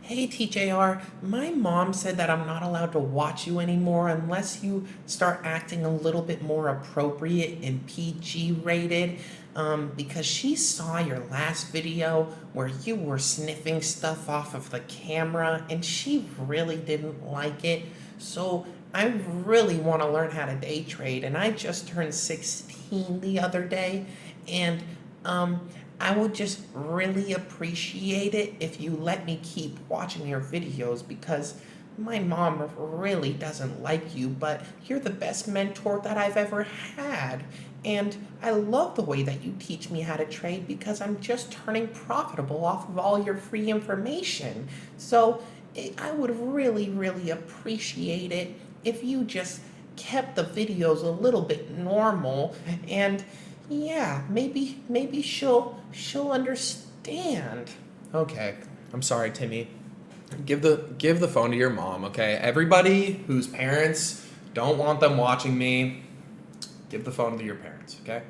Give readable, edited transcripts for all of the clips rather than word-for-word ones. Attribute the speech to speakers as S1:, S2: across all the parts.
S1: Hey TJR, my mom said that I'm not allowed to watch you anymore unless you start acting a little bit more appropriate and PG rated. Because she saw your last video where you were sniffing stuff off of the camera and she really didn't like it. So I really want to learn how to day trade, and I just turned 16 the other day, and I would just really appreciate it if you let me keep watching your videos because my mom really doesn't like you, but you're the best mentor that I've ever had. And I love the way that you teach me how to trade because I'm just turning profitable off of all your free information. So I would really, really appreciate it if you just kept the videos a little bit normal, and yeah, maybe she'll understand.
S2: Okay, I'm sorry, Timmy. Give the phone to your mom, okay? Everybody whose parents don't want them watching me, give the phone to your parents, okay?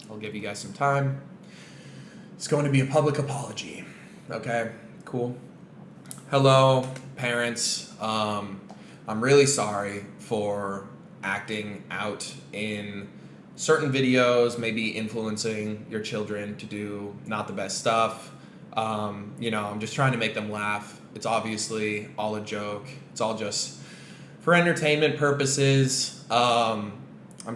S2: I'll give you guys some time. It's going to be a public apology, okay? Cool. Hello, parents. I'm really sorry for acting out in certain videos, maybe influencing your children to do not the best stuff. I'm just trying to make them laugh. It's obviously all a joke. It's all just for entertainment purposes. I'm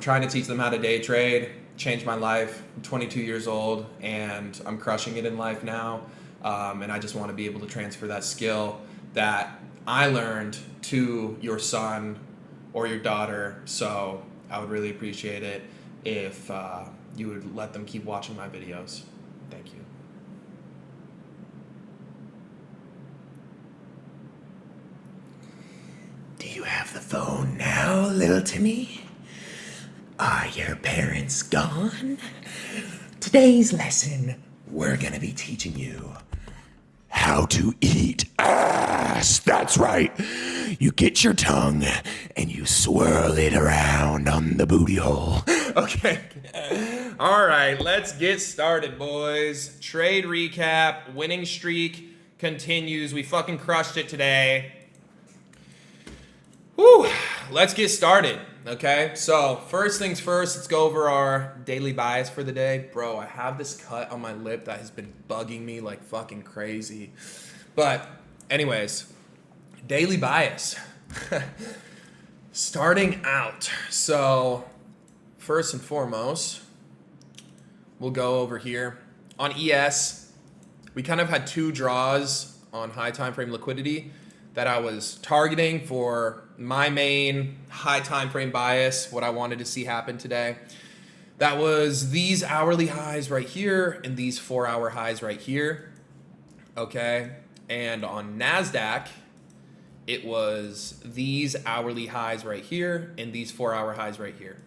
S2: trying to teach them how to day trade, change my life. I'm 22 years old and I'm crushing it in life now. And I just want to be able to transfer that skill that I learned to your son or your daughter. So I would really appreciate it if you would let them keep watching my videos. Thank you.
S1: Do you have the phone now, little Timmy? Are your parents gone? Today's lesson, we're gonna be teaching you how to eat ass. That's right. You get your tongue and you swirl it around on the booty hole.
S2: Okay. All right, let's get started, boys. Trade recap. Winning streak continues. We fucking crushed it today. Whew. Let's get started. Okay, so first things first, let's go over our daily bias for the day. Bro, I have this cut on my lip that has been bugging me like fucking crazy. But anyways, daily bias. Starting out. So first and foremost, we'll go over here. On ES, we kind of had two draws on high time frame liquidity that I was targeting for my main high time frame bias, what I wanted to see happen today. That was these hourly highs right here and these 4-hour highs right here. Okay. And on NASDAQ, it was these hourly highs right here and these 4-hour highs right here.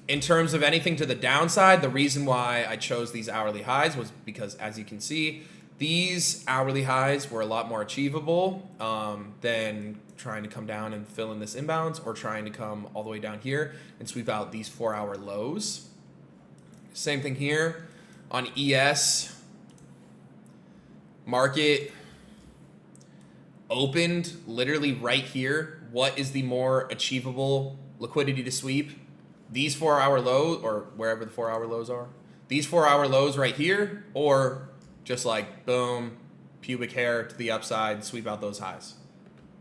S2: In terms of anything to the downside, the reason why I chose these hourly highs was because, as you can see, these hourly highs were a lot more achievable than trying to come down and fill in this imbalance or trying to come all the way down here and sweep out these 4-hour lows. Same thing here on ES. Market opened literally right here. What is the more achievable liquidity to sweep? These 4-hour lows, or wherever the 4-hour lows are. These 4-hour lows right here, or just like boom, pubic hair to the upside, sweep out those highs.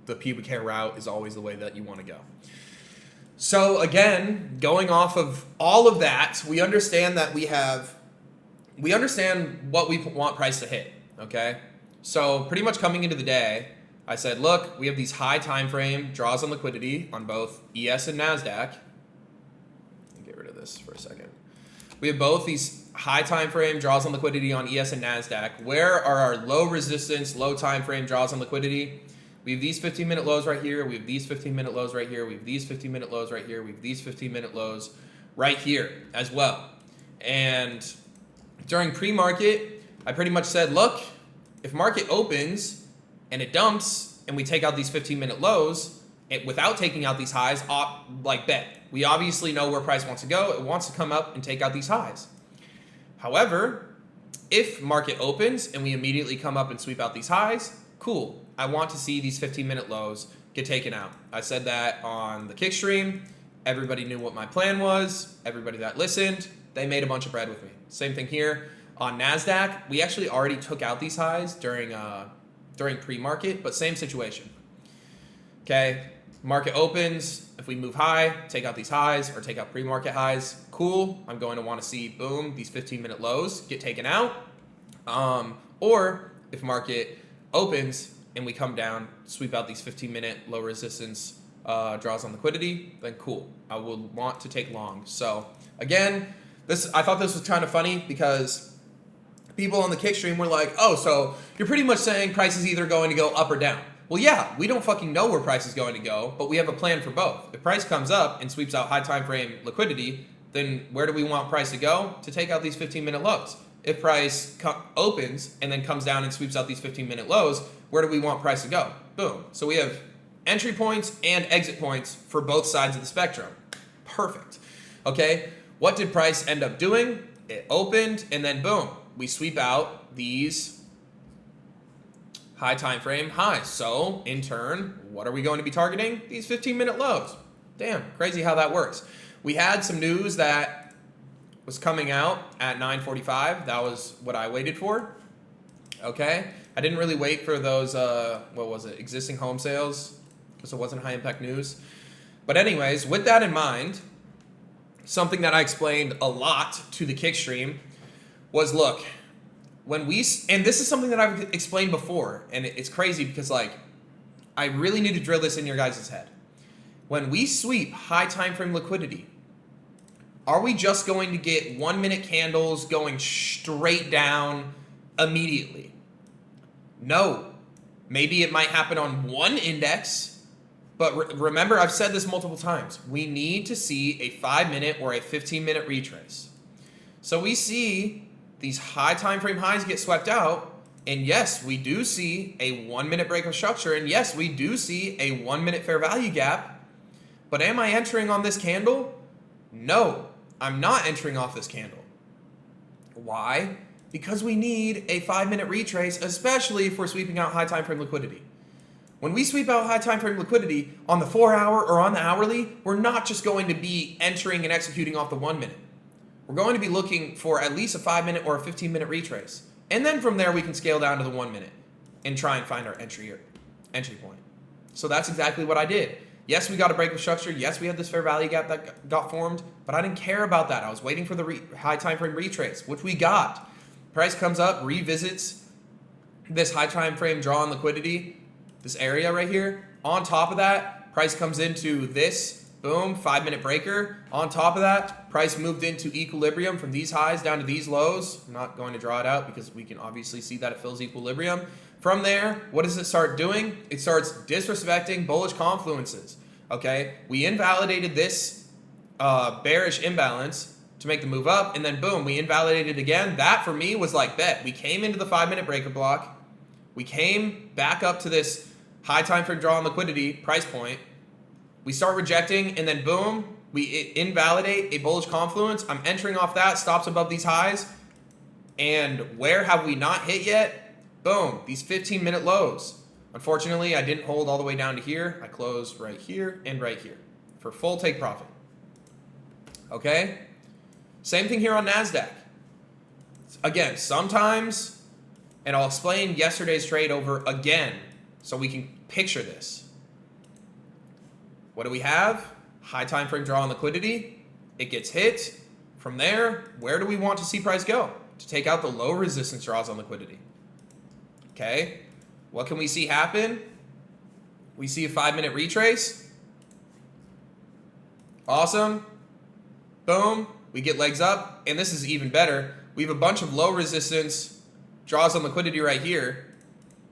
S2: The pubic hair route is always the way that you want to go. So again, going off of all of that, we understand that we understand what we want price to hit, okay? So pretty much coming into the day, I said, look, we have these high time frame draws on liquidity on both ES and NASDAQ. Let me get rid of this for a second. We have both these high time frame draws on liquidity on ES and NASDAQ. Where are our low resistance, low time frame draws on liquidity? We have these 15-minute lows right here. We have these 15-minute lows right here. We have these 15-minute lows right here. We have these 15-minute lows right here as well. And during pre-market, I pretty much said, look, if market opens and it dumps and we take out these 15-minute lows without taking out these highs, like bet. We obviously know where price wants to go. It wants to come up and take out these highs. However, If market opens and we immediately come up and sweep out these highs, cool. I want to see these 15-minute lows get taken out. I said that on the kick stream. Everybody knew what my plan was. Everybody that listened, they made a bunch of bread with me. Same thing here on NASDAQ. We actually already took out these highs during pre-market, but same situation. Okay, market opens. If we move high, take out these highs or take out pre-market highs, cool. I'm going to want to see, boom, these 15-minute lows get taken out. Or if market opens and we come down, sweep out these 15-minute low resistance draws on liquidity, then cool. I will want to take long. So again, I thought this was kind of funny because people on the kick stream were like, oh, so you're pretty much saying price is either going to go up or down. Well, yeah, we don't fucking know where price is going to go, but we have a plan for both. If price comes up and sweeps out high time frame liquidity, then where do we want price to go? To take out these 15-minute lows. If price opens and then comes down and sweeps out these 15-minute lows, where do we want price to go? Boom. So we have entry points and exit points for both sides of the spectrum. Perfect. Okay, what did price end up doing? It opened and then boom, we sweep out these high time frame highs. So in turn, what are we going to be targeting? These 15-minute lows. Damn, crazy how that works. We had some news that was coming out at 9:45. That was what I waited for. Okay, I didn't really wait for those existing home sales, because it wasn't high impact news. But anyways, with that in mind, something that I explained a lot to the kick stream was, look, and this is something that I've explained before, and it's crazy because I really need to drill this in your guys' head. When we sweep high time frame liquidity, are we just going to get 1 minute candles going straight down immediately? No. Maybe it might happen on one index, but remember, I've said this multiple times. We need to see a 5-minute or a 15-minute retrace. So we see these high time frame highs get swept out, and yes, we do see a 1 minute break of structure, and yes, we do see a 1 minute fair value gap. But am I entering on this candle? No, I'm not entering off this candle. Why? Because we need a 5-minute retrace, especially if we're sweeping out high time frame liquidity. When we sweep out high time frame liquidity on the 4-hour or on the hourly, we're not just going to be entering and executing off the 1 minute. We're going to be looking for at least a 5-minute or a 15-minute retrace. And then from there, we can scale down to the 1 minute and try and find our entry point. So that's exactly what I did. Yes, we got a break of structure. Yes, we had this fair value gap that got formed, but I didn't care about that. I was waiting for the high time frame retrace, which we got. Price comes up, revisits this high time frame draw on liquidity, this area right here. On top of that, price comes into this, boom, 5-minute breaker. On top of that, price moved into equilibrium from these highs down to these lows. I'm not going to draw it out because we can obviously see that it fills equilibrium. From there, what does it start doing? It starts disrespecting bullish confluences. Okay, we invalidated this bearish imbalance to make the move up, and then boom, we invalidated it again. That for me was like bet. We came into the 5-minute breaker block. We came back up to this high time frame draw on liquidity price point. We start rejecting, and then boom, we invalidate a bullish confluence. I'm entering off that, stops above these highs. And where have we not hit yet? Boom, these 15-minute lows. Unfortunately, I didn't hold all the way down to here. I closed right here and right here for full take profit. Okay? Same thing here on NASDAQ. Again, sometimes, and I'll explain yesterday's trade over again so we can picture this. What do we have? High time frame draw on liquidity. It gets hit. From there, where do we want to see price go? To take out the low resistance draws on liquidity. Okay? What can we see happen? We see a 5-minute retrace. Awesome. Boom. We get legs up. And this is even better. We have a bunch of low resistance draws on liquidity right here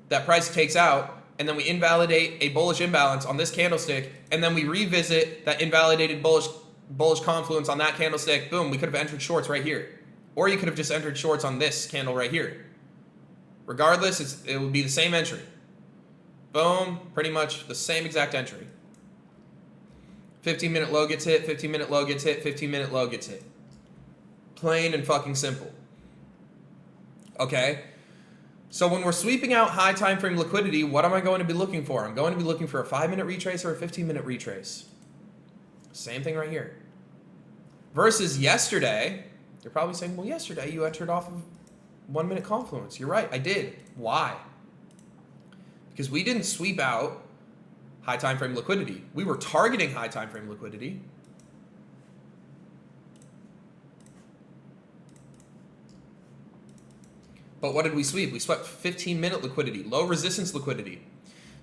S2: that price takes out. And then we invalidate a bullish imbalance on this candlestick. And then we revisit that invalidated bullish confluence on that candlestick. Boom. We could have entered shorts right here. Or you could have just entered shorts on this candle right here. Regardless, it would be the same entry. Boom, pretty much the same exact entry. 15-minute low gets hit, 15-minute low gets hit, 15-minute low gets hit. Plain and fucking simple. Okay? So when we're sweeping out high time frame liquidity, what am I going to be looking for? I'm going to be looking for a 5-minute retrace or a 15-minute retrace. Same thing right here. Versus yesterday, you're probably saying, well, yesterday you entered off of 1-minute confluence. You're right, I did. Why? Because we didn't sweep out high time frame liquidity. We were targeting high time frame liquidity. But what did we sweep? We swept 15-minute liquidity, low resistance liquidity.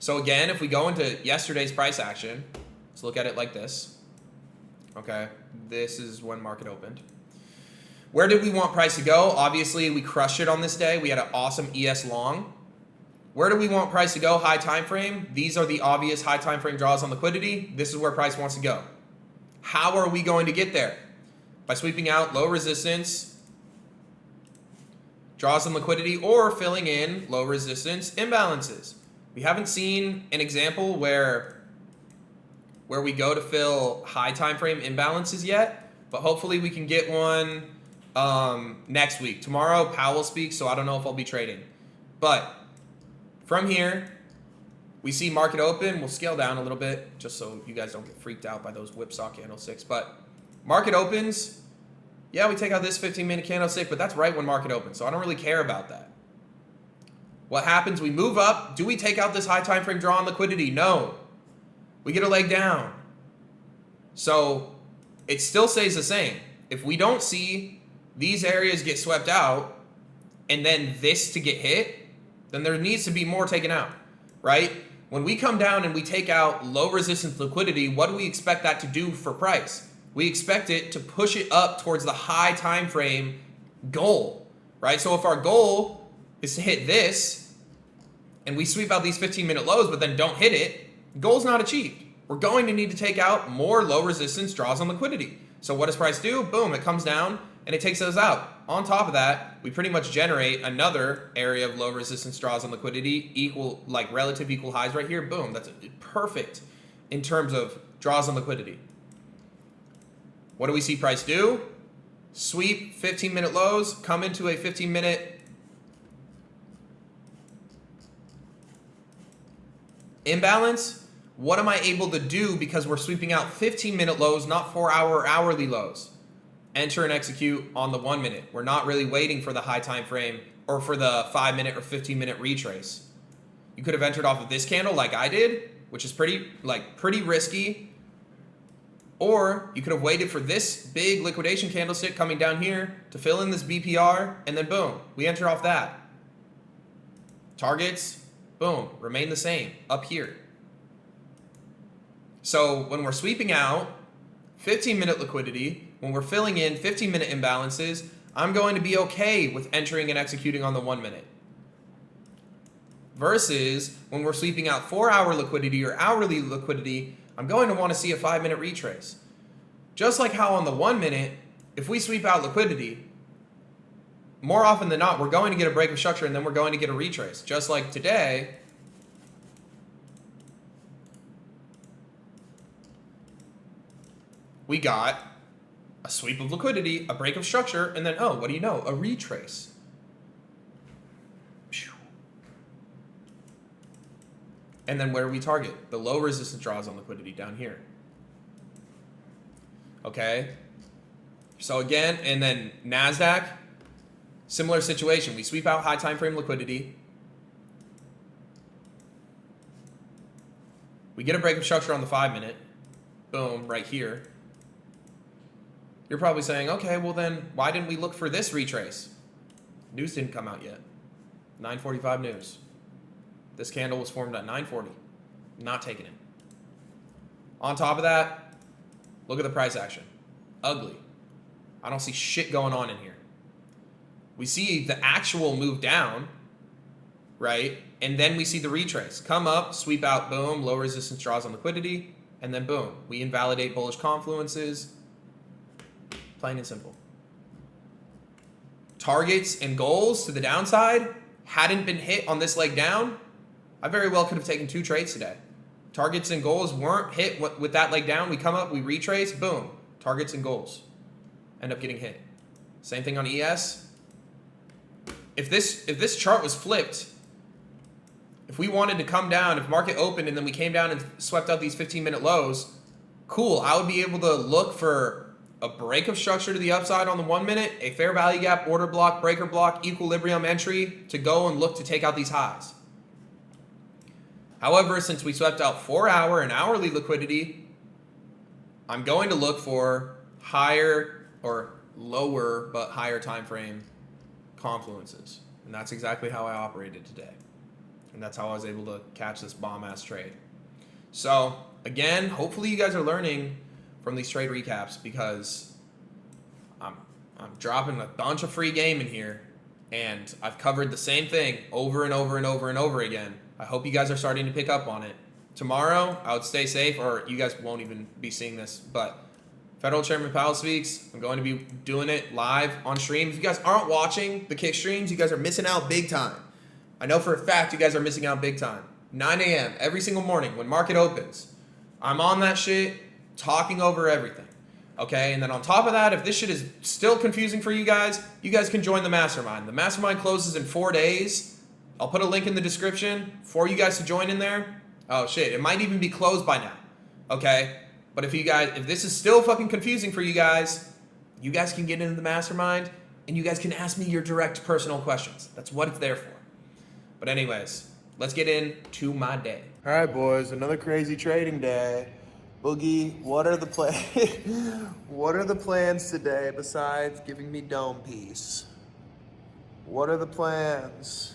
S2: So again, if we go into yesterday's price action, let's look at it like this. Okay, this is when market opened. Where did we want price to go? Obviously, we crushed it on this day. We had an awesome ES long. Where do we want price to go? High time frame. These are the obvious high time frame draws on liquidity. This is where price wants to go. How are we going to get there? By sweeping out low resistance, draws on liquidity, or filling in low resistance imbalances. We haven't seen an example where we go to fill high time frame imbalances yet, but hopefully we can get one next week. Tomorrow Powell speaks, so I don't know if I'll be trading. But from here, we see market open. We'll scale down a little bit just so you guys don't get freaked out by those whipsaw candlesticks. But market opens. Yeah, we take out this 15-minute candlestick, but that's right when market opens, so I don't really care about that. What happens? We move up. Do we take out this high time frame draw on liquidity? No. We get a leg down. So it still stays the same. If we don't see these areas get swept out and then this to get hit, then there needs to be more taken out, right? When we come down and we take out low resistance liquidity, what do we expect that to do for price? We expect it to push it up towards the high time frame goal, right? So if our goal is to hit this and we sweep out these 15-minute lows but then don't hit it, goal's not achieved. We're going to need to take out more low resistance draws on liquidity. So what does price do? Boom, it comes down and it takes those out. On top of that, we pretty much generate another area of low resistance draws on liquidity, equal, like relative equal highs right here. Boom, that's perfect in terms of draws on liquidity. What do we see price do? Sweep 15-minute lows, come into a 15-minute imbalance. What am I able to do because we're sweeping out 15-minute lows, not 4-hour or hourly lows? Enter and execute on the 1-minute. We're not really waiting for the high time frame or for the 5-minute or 15-minute retrace. You could have entered off of this candle like I did, which is pretty risky. Or you could have waited for this big liquidation candlestick coming down here to fill in this BPR, and then boom, we enter off that. Targets, boom, remain the same up here. So when we're sweeping out 15-minute liquidity, when we're filling in 15-minute imbalances, I'm going to be okay with entering and executing on the 1-minute. Versus when we're sweeping out 4-hour liquidity or hourly liquidity, I'm going to want to see a 5-minute retrace. Just like how on the 1-minute, if we sweep out liquidity, more often than not, we're going to get a break of structure and then we're going to get a retrace. Just like today, we got a sweep of liquidity, a break of structure, and then, oh, what do you know? A retrace. And then where do we target? The low resistance draws on liquidity down here. Okay? So again, and then NASDAQ, similar situation. We sweep out high time frame liquidity. We get a break of structure on the 5-minute. Boom, right here. You're probably saying, okay, well then, why didn't we look for this retrace? News didn't come out yet. 9:45 news. This candle was formed at 9:40. Not taking it. On top of that, look at the price action. Ugly. I don't see shit going on in here. We see the actual move down, right? And then we see the retrace. Come up, sweep out, boom, low resistance draws on liquidity, and then boom, we invalidate bullish confluences. Plain and simple. Targets and goals to the downside hadn't been hit on this leg down. I very well could have taken 2 trades today. Targets and goals weren't hit with that leg down. We come up, we retrace, boom. Targets and goals end up getting hit. Same thing on ES. if this chart was flipped, if we wanted to come down, if market opened and then we came down and swept out these 15-minute lows, cool. I would be able to look for a break of structure to the upside on the 1 minute, a fair value gap, order block, breaker block, equilibrium entry to go and look to take out these highs. However, since we swept out 4-hour and hourly liquidity, I'm going to look for higher or lower but higher time frame confluences. And that's exactly how I operated today. And that's how I was able to catch this bomb-ass trade. So, again, hopefully you guys are learning from these trade recaps, because I'm dropping a bunch of free game in here, and I've covered the same thing over and over and over and over again. I hope you guys are starting to pick up on it. Tomorrow, I would stay safe, or you guys won't even be seeing this, but Federal Chairman Powell speaks. I'm going to be doing it live on stream. If you guys aren't watching the kick streams, you guys are missing out big time. I know for a fact you guys are missing out big time. 9 a.m. every single morning when market opens. I'm on that shit, talking over everything. Okay, and then on top of that, if this shit is still confusing for you guys can join the mastermind. The mastermind closes in 4 days. I'll put a link in the description for you guys to join in there. Oh shit, it might even be closed by now. Okay, but if this is still fucking confusing for you guys can get into the mastermind and you guys can ask me your direct personal questions. That's what it's there for. But anyways, let's get into my day.
S3: All right, boys, another crazy trading day. Boogie, what are the what are the plans today besides giving me dome piece? What are the plans?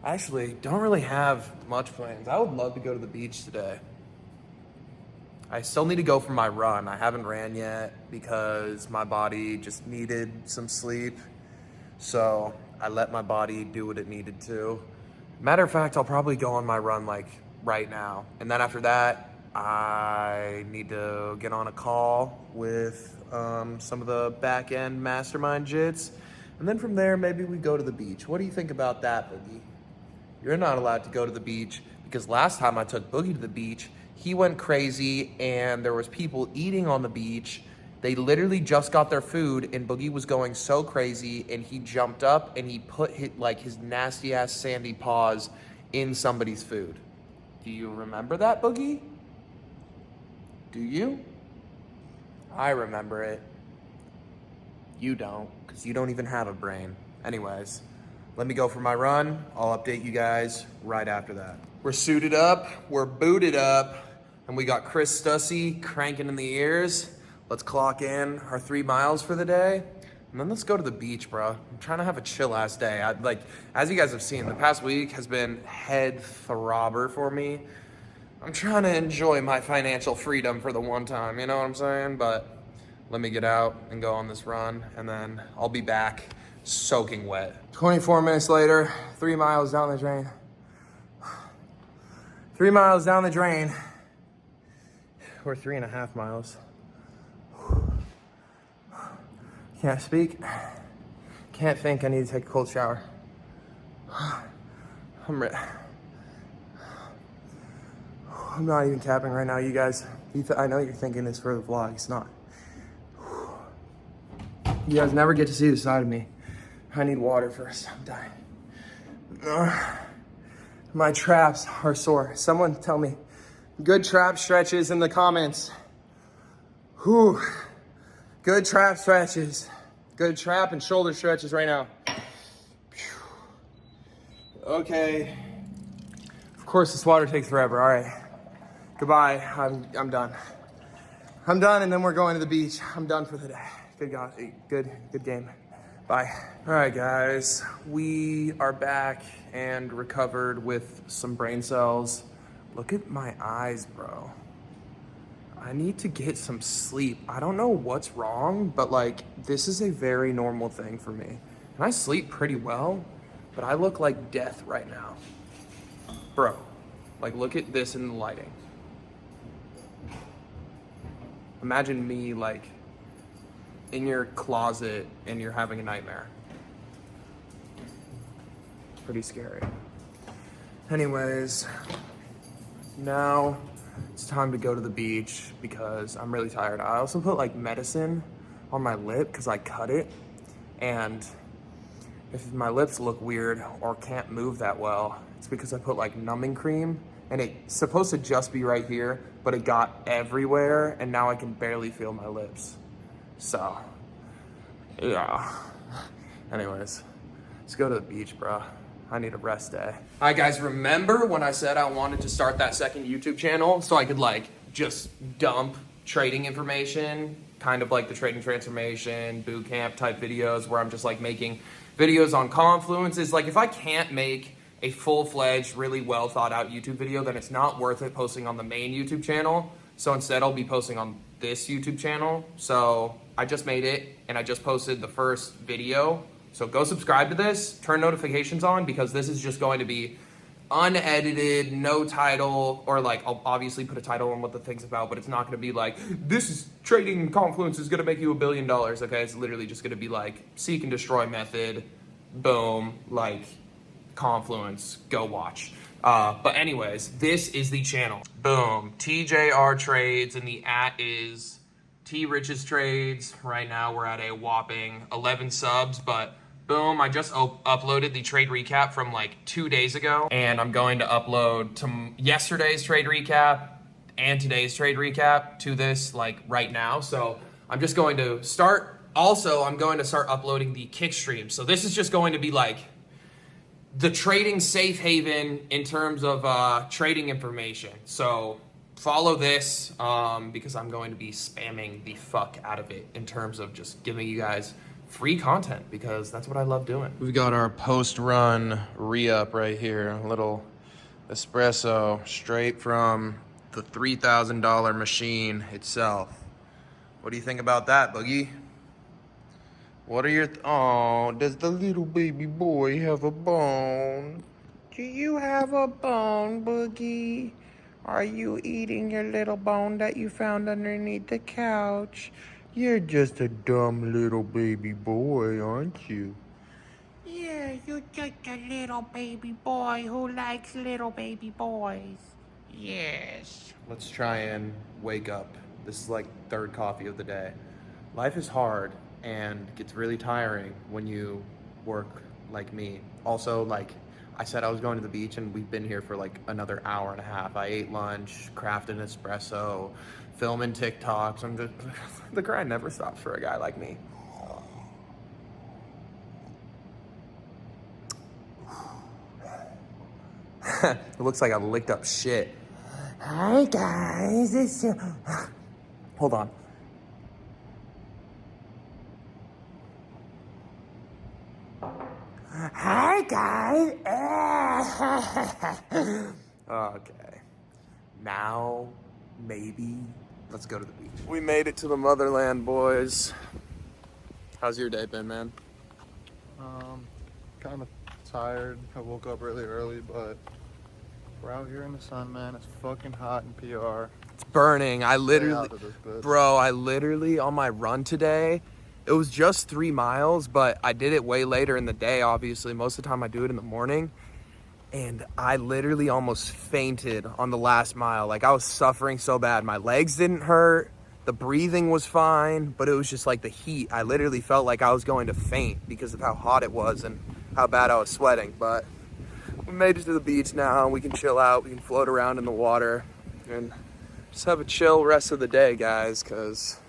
S3: I actually don't really have much plans. I would love to go to the beach today. I still need to go for my run. I haven't ran yet because my body just needed some sleep. So I let my body do what it needed to. Matter of fact, I'll probably go on my run like right now. And then after that, I need to get on a call with some of the back end mastermind jits. And then from there, maybe we go to the beach. What do you think about that, Boogie? You're not allowed to go to the beach because last time I took Boogie to the beach, he went crazy and there was people eating on the beach. They literally just got their food and Boogie was going so crazy and he jumped up and he put his nasty ass sandy paws in somebody's food. Do you remember that, Boogie? Do you? I remember it. You don't, because you don't even have a brain. Anyways, let me go for my run. I'll update you guys right after that. We're suited up, we're booted up, and we got Chris Stussy cranking in the ears. Let's clock in our 3 miles for the day, and then let's go to the beach, bro. I'm trying to have a chill ass day. As you guys have seen, the past week has been head throbber for me. I'm trying to enjoy my financial freedom for the one time, you know what I'm saying? But let me get out and go on this run, and then I'll be back soaking wet. 24 minutes later, 3 miles down the drain. 3 miles down the drain. Or 3.5 miles. Can't speak. Can't think. I need to take a cold shower. I'm not even capping right now, you guys. I know you're thinking this for the vlog. It's not. You guys never get to see this side of me. I need water first. I'm dying. My traps are sore. Someone tell me good trap stretches in the comments. Whew. Good trap stretches. Good trap and shoulder stretches right now. Okay. Of course, this water takes forever. All right. Goodbye. I'm done. I'm done, and then we're going to the beach. I'm done for the day. Good God. Good game. Bye. All right, guys. We are back and recovered with some brain cells. Look at my eyes, bro. I need to get some sleep. I don't know what's wrong, but this is a very normal thing for me. And I sleep pretty well, but I look like death right now. Bro, look at this in the lighting. Imagine me in your closet and you're having a nightmare. Pretty scary. Anyways, now it's time to go to the beach because I'm really tired. I also put medicine on my lip because I cut it, and
S2: if my lips look weird or can't move that well, it's because I put like numbing cream, and it's supposed to just be right here, but it got everywhere, and now I can barely feel my lips. So, yeah. Anyways, let's go to the beach, bro. I need a rest day. All right, guys, remember when I said I wanted to start that second YouTube channel so I could like just dump trading information, kind of like the trading transformation, boot camp type videos where I'm just like making videos on confluences. Like if I can't make a full-fledged, really well thought out YouTube video, then it's not worth it posting on the main YouTube channel. So instead I'll be posting on this YouTube channel. So I just made it and I just posted the first video. So go subscribe to this, turn notifications on, because this is just going to be unedited, no title, or like I'll obviously put a title on what the thing's about, but it's not going to be like, this is trading confluence is going to make you $1 billion. Okay, it's literally just going to be like seek and destroy method, boom, like confluence, go watch. But anyways, this is the channel. Boom, TJR Trades, and the @ is T Rich's Trades. Right now we're at a whopping 11 subs, but boom, I just uploaded the trade recap from like 2 days ago, and I'm going to upload yesterday's trade recap and today's trade recap to this like right now. So I'm just going to start, also I'm going to start uploading the kick stream. So this is just going to be like the trading safe haven in terms of trading information. So follow this because I'm going to be spamming the fuck out of it in terms of just giving you guys free content, because that's what I love doing. We've got our post-run re-up right here. A little espresso straight from the $3,000 machine itself. What do you think about that, Boogie? What are your... Oh, does the little baby boy have a bone? Do you have a bone, Boogie? Are you eating your little bone that you found underneath the couch? You're just a dumb little baby boy, aren't you?
S4: Yeah, you're just a little baby boy who likes little baby boys. Yes.
S2: Let's try and wake up. This is like third coffee of the day. Life is hard and gets really tiring when you work like me. Also, like I said, I was going to the beach and we've been here for like another hour and a half. I ate lunch, crafted an espresso, filming TikToks. I'm just, the grind never stops for a guy like me. It looks like I licked up shit. Hi guys, it's hold on. Hi guys. Okay. Now maybe let's go to the beach. We made it to the motherland, boys. How's your day been, man?
S5: Kind of tired. I woke up really early, but we're out here in the sun, man. It's fucking hot in PR.
S2: It's burning. I
S5: Stay
S2: literally,
S5: out of this bitch.
S2: bro, I literally on my run today, it was just 3 miles, but I did it way later in the day, obviously. Most of the time I do it in the morning. And I literally almost fainted on the last mile. Like I was suffering so bad. My legs didn't hurt. The breathing was fine, but it was just like the heat. I literally felt like I was going to faint because of how hot it was and how bad I was sweating. But we made it to the beach now. We can chill out. We can float around in the water and just have a chill rest of the day, guys, because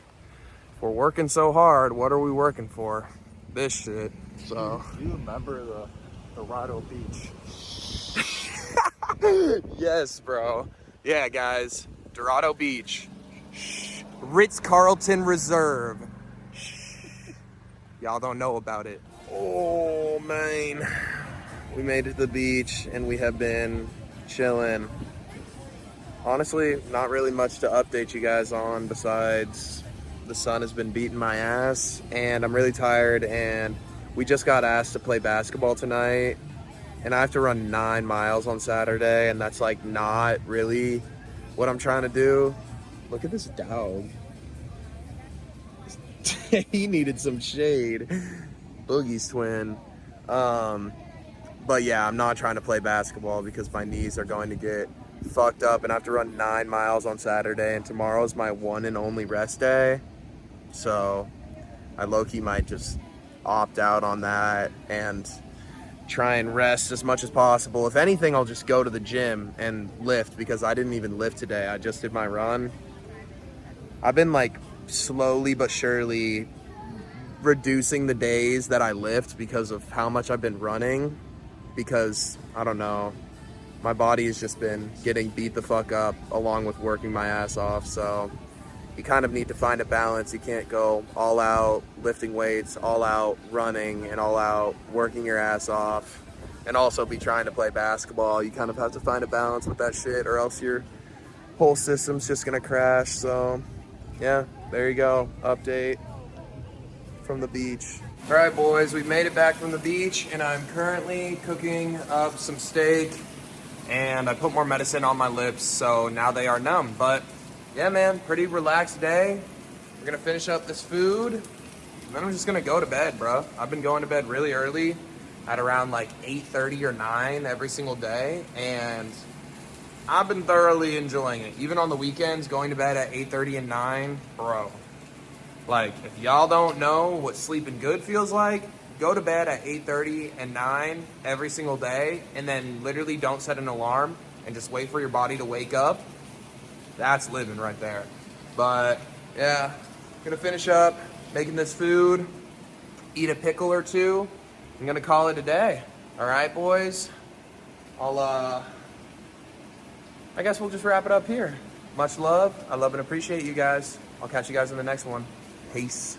S2: if we're working so hard, what are we working for? This shit. So
S5: Do you remember the Dorado Beach?
S2: yes, bro. Yeah, guys. Dorado Beach. Ritz-Carlton Reserve. Y'all don't know about it. Oh, man. We made it to the beach, and we have been chilling. Honestly, not really much to update you guys on besides the sun has been beating my ass, and I'm really tired, and we just got asked to play basketball tonight, and I have to run 9 miles on Saturday, and that's like not really what I'm trying to do. Look at this dog. He needed some shade. Boogie's twin. But yeah, I'm not trying to play basketball because my knees are going to get fucked up, and I have to run 9 miles on Saturday, and tomorrow's my one and only rest day. So I low-key might just
S3: opt out on that and try and rest as much as possible. If anything, I'll just go to the gym and lift because I didn't even lift today. I just did my run. I've been like slowly but surely reducing the days that I lift because of how much I've been running, because I don't know, my body has just been getting beat the fuck up along with working my ass off. So you kind of need to find a balance. You can't go all out lifting weights, all out running, and all out working your ass off and also be trying to play basketball. You kind of have to find a balance with that shit, or else your whole system's just gonna crash. So yeah, there you go, update from the beach. All right, boys, we've made it back from the beach, and I'm currently cooking up some steak, and I put more medicine on my lips, so now they are numb. But yeah, man, pretty relaxed day. We're gonna finish up this food, and then I'm just gonna go to bed, bro. I've been going to bed really early, at around like 8:30 or 9 every single day, and I've been thoroughly enjoying it. Even on the weekends, going to bed at 8:30 and 9, bro. Like, if y'all don't know what sleeping good feels like, go to bed at 8:30 and 9 every single day, and then literally don't set an alarm and just wait for your body to wake up. That's living right there. But yeah, gonna finish up making this food, eat a pickle or two. I'm gonna call it a day. All right, boys. I guess we'll just wrap it up here. Much love. I love and appreciate you guys. I'll catch you guys in the next one. Peace.